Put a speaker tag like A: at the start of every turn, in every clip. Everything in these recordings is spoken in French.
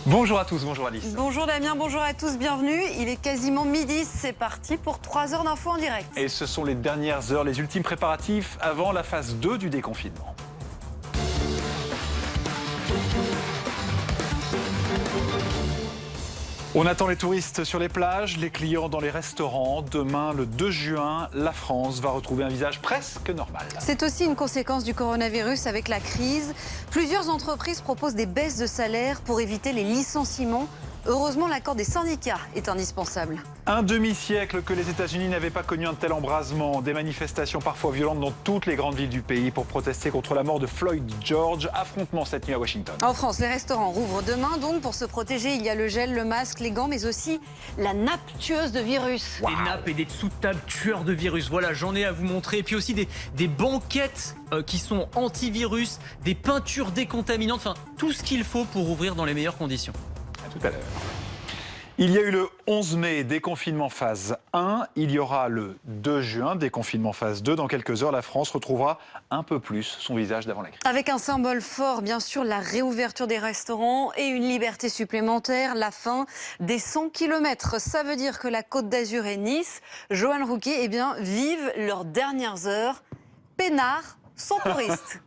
A: Bonjour à tous, bonjour Alice.
B: Bonjour Damien, bonjour à tous, bienvenue. Il est quasiment midi, c'est parti pour 3 heures d'infos en direct.
A: Et ce sont les dernières heures, les ultimes préparatifs avant la phase 2 du déconfinement. On attend les touristes sur les plages, les clients dans les restaurants. Demain, le 2 juin, la France va retrouver un visage presque normal.
B: C'est aussi une conséquence du coronavirus avec la crise. Plusieurs entreprises proposent des baisses de salaire pour éviter les licenciements. Heureusement, l'accord des syndicats est indispensable.
A: Un demi-siècle que les États-Unis n'avaient pas connu un tel embrasement. Des manifestations parfois violentes dans toutes les grandes villes du pays pour protester contre la mort de Floyd George. Affrontement cette nuit à Washington.
B: En France, les restaurants rouvrent demain. Donc, pour se protéger, il y a le gel, le masque, les gants, mais aussi la nappe tueuse de virus.
C: Des nappes et des dessous-de-table tueurs de virus. Voilà, j'en ai à vous montrer. Et puis aussi des banquettes qui sont antivirus, des peintures décontaminantes. Enfin, tout ce qu'il faut pour ouvrir dans les meilleures conditions.
A: À tout à l'heure. Il y a eu le 11 mai, déconfinement phase 1. Il y aura le 2 juin, déconfinement phase 2. Dans quelques heures, la France retrouvera un peu plus son visage d'avant la crise.
B: Avec un symbole fort, bien sûr, la réouverture des restaurants et une liberté supplémentaire, la fin des 100 km. Ça veut dire que la Côte d'Azur et Nice, Johan Rouquet, vivent leurs dernières heures peinards, sans touristes.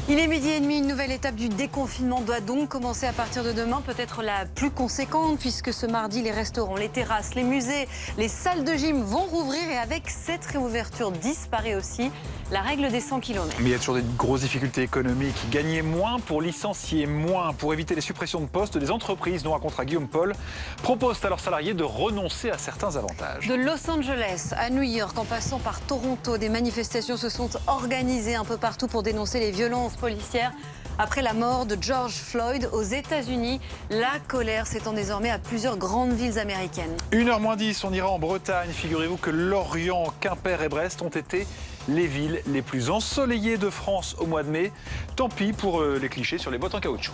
B: Il est midi et demi, une nouvelle étape du déconfinement doit donc commencer à partir de demain, peut-être la plus conséquente, puisque ce mardi, les restaurants, les terrasses, les musées, les salles de gym vont rouvrir et avec cette réouverture disparaît aussi la règle des 100 km.
A: Mais il y a toujours des grosses difficultés économiques. Gagner moins pour licencier moins. Pour éviter les suppressions de postes, des entreprises, dont racontera Guillaume Paul, proposent à leurs salariés de renoncer à certains avantages.
B: De Los Angeles à New York, en passant par Toronto, des manifestations se sont organisées un peu partout pour dénoncer les violences policières. Après la mort de George Floyd aux États-Unis, la colère s'étend désormais à plusieurs grandes villes américaines.
A: 1h moins 10, on ira en Bretagne. Figurez-vous que Lorient, Quimper et Brest ont été les villes les plus ensoleillées de France au mois de mai. Tant pis pour les clichés sur les bottes en caoutchouc.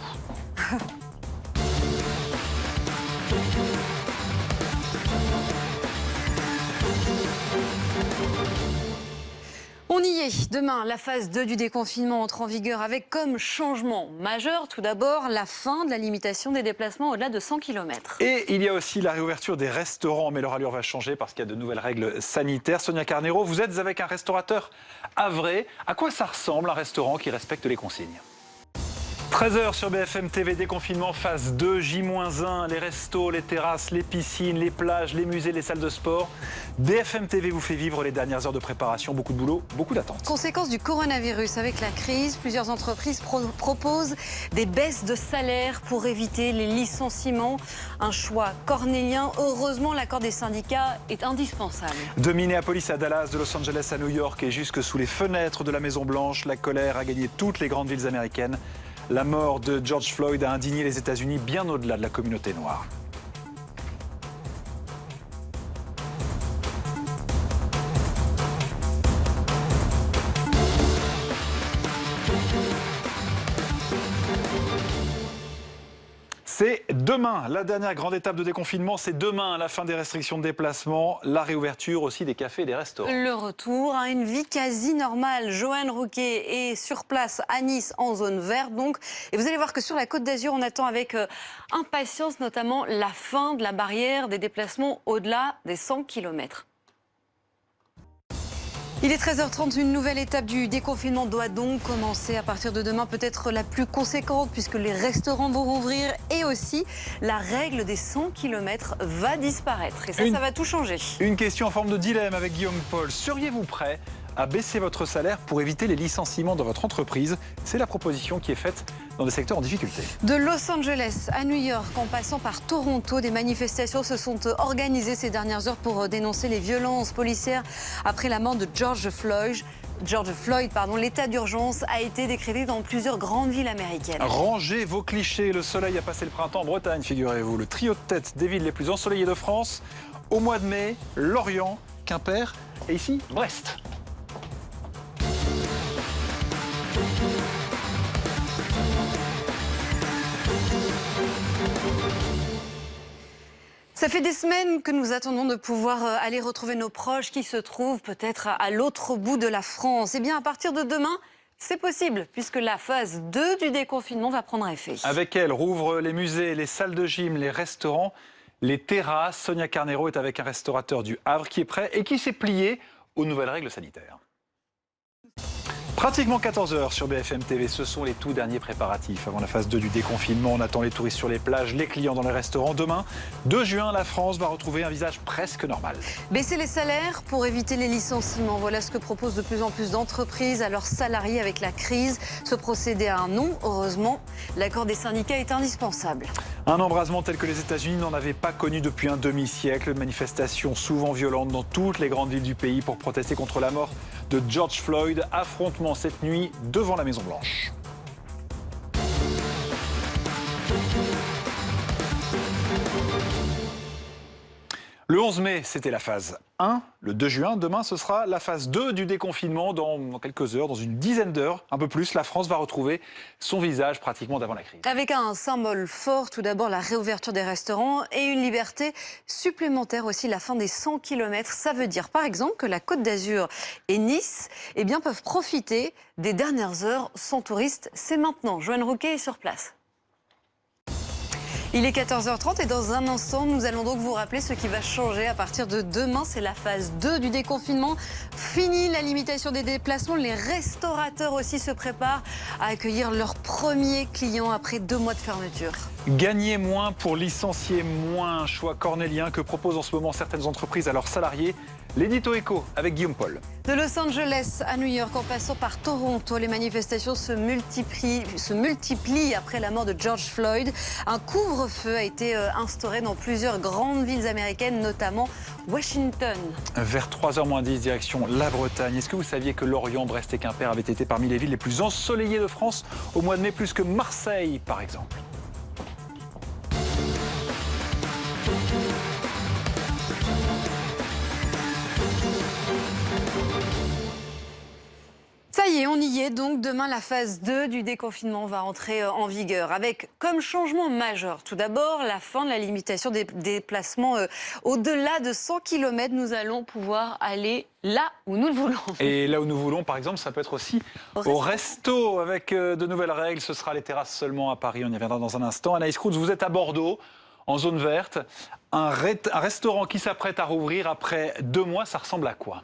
B: On y est. Demain, la phase 2 du déconfinement entre en vigueur avec comme changement majeur, tout d'abord, la fin de la limitation des déplacements au-delà de 100 km.
A: Et il y a aussi la réouverture des restaurants, mais leur allure va changer parce qu'il y a de nouvelles règles sanitaires. Sonia Carnero, vous êtes avec un restaurateur havré. À quoi ça ressemble un restaurant qui respecte les consignes ? 13h sur BFM TV, déconfinement phase 2, J-1, les restos, les terrasses, les piscines, les plages, les musées, les salles de sport. BFM TV vous fait vivre les dernières heures de préparation, beaucoup de boulot, beaucoup d'attentes.
B: Conséquence du coronavirus, avec la crise, plusieurs entreprises proposent des baisses de salaire pour éviter les licenciements. Un choix cornélien. Heureusement, l'accord des syndicats est indispensable.
A: De Minneapolis à Dallas, de Los Angeles à New York et jusque sous les fenêtres de la Maison-Blanche, la colère a gagné toutes les grandes villes américaines. La mort de George Floyd a indigné les États-Unis bien au-delà de la communauté noire. C'est demain, la dernière grande étape de déconfinement, c'est demain la fin des restrictions de déplacement, la réouverture aussi des cafés et des restaurants.
B: Le retour à une vie quasi normale. Johan Rouquet est sur place à Nice en zone verte donc. Et vous allez voir que sur la Côte d'Azur, on attend avec impatience notamment la fin de la barrière des déplacements au-delà des 100 km. Il est 13h30, une nouvelle étape du déconfinement doit donc commencer à partir de demain, peut-être la plus conséquente puisque les restaurants vont rouvrir et aussi la règle des 100 km va disparaître. Et ça va tout changer.
A: Une question en forme de dilemme avec Guillaume Paul. Seriez-vous prêt à baisser votre salaire pour éviter les licenciements dans votre entreprise? C'est la proposition qui est faite dans des secteurs en difficulté.
B: De Los Angeles à New York, en passant par Toronto, des manifestations se sont organisées ces dernières heures pour dénoncer les violences policières après la mort de George Floyd. L'état d'urgence a été décrété dans plusieurs grandes villes américaines.
A: Rangez vos clichés, le soleil a passé le printemps en Bretagne, figurez-vous. Le trio de tête des villes les plus ensoleillées de France, au mois de mai, Lorient, Quimper et ici, Brest.
B: Ça fait des semaines que nous attendons de pouvoir aller retrouver nos proches qui se trouvent peut-être à l'autre bout de la France. Eh bien, à partir de demain, C'est possible, puisque la phase 2 du déconfinement va prendre effet.
A: Avec elle, rouvrent les musées, les salles de gym, les restaurants, les terrasses. Sonia Carneiro est avec un restaurateur du Havre qui est prêt et qui s'est plié aux nouvelles règles sanitaires. Pratiquement 14 heures sur BFM TV, ce sont les tout derniers préparatifs. Avant la phase 2 du déconfinement, on attend les touristes sur les plages, les clients dans les restaurants. Demain, 2 juin, la France va retrouver un visage presque normal.
B: Baisser les salaires pour éviter les licenciements. Voilà ce que proposent de plus en plus d'entreprises à leurs salariés avec la crise. Ce procédé a un nom, heureusement. L'accord des syndicats est indispensable.
A: Un embrasement tel que les États-Unis n'en avaient pas connu depuis un demi-siècle. Manifestations souvent violentes dans toutes les grandes villes du pays pour protester contre la mort de George Floyd. Affrontement cette nuit devant la Maison-Blanche. Le 11 mai, c'était la phase 1. Le 2 juin, demain, ce sera la phase 2 du déconfinement. Dans quelques heures, dans une dizaine d'heures, un peu plus, la France va retrouver son visage pratiquement d'avant la crise.
B: Avec un symbole fort, tout d'abord la réouverture des restaurants et une liberté supplémentaire aussi, la fin des 100 km. Ça veut dire par exemple que la Côte d'Azur et Nice peuvent profiter des dernières heures sans touristes. C'est maintenant. Joanne Rouquet est sur place. Il est 14h30 et dans un instant, nous allons donc vous rappeler ce qui va changer à partir de demain. C'est la phase 2 du déconfinement. Fini la limitation des déplacements. Les restaurateurs aussi se préparent à accueillir leurs premiers clients après 2 mois de fermeture.
A: Gagner moins pour licencier moins, un choix cornélien que proposent en ce moment certaines entreprises à leurs salariés. L'édito éco avec Guillaume Paul.
B: De Los Angeles à New York, en passant par Toronto, les manifestations se multiplient après la mort de George Floyd. Un couvre-feu a été instauré dans plusieurs grandes villes américaines, notamment Washington.
A: Vers 3h moins 10, direction la Bretagne. Est-ce que vous saviez que Lorient, Brest et Quimper avaient été parmi les villes les plus ensoleillées de France au mois de mai, plus que Marseille, par exemple?
B: Ça y est, on y est. Donc demain, la phase 2 du déconfinement va entrer en vigueur avec comme changement majeur. Tout d'abord, la fin de la limitation des déplacements au-delà de 100 km. Nous allons pouvoir aller là où nous le voulons.
A: Et là où nous voulons, par exemple, ça peut être aussi au resto avec de nouvelles règles. Ce sera les terrasses seulement à Paris. On y reviendra dans un instant. Anaïs Krouz, vous êtes à Bordeaux, en zone verte. Un restaurant qui s'apprête à rouvrir après 2 mois, ça ressemble à quoi ?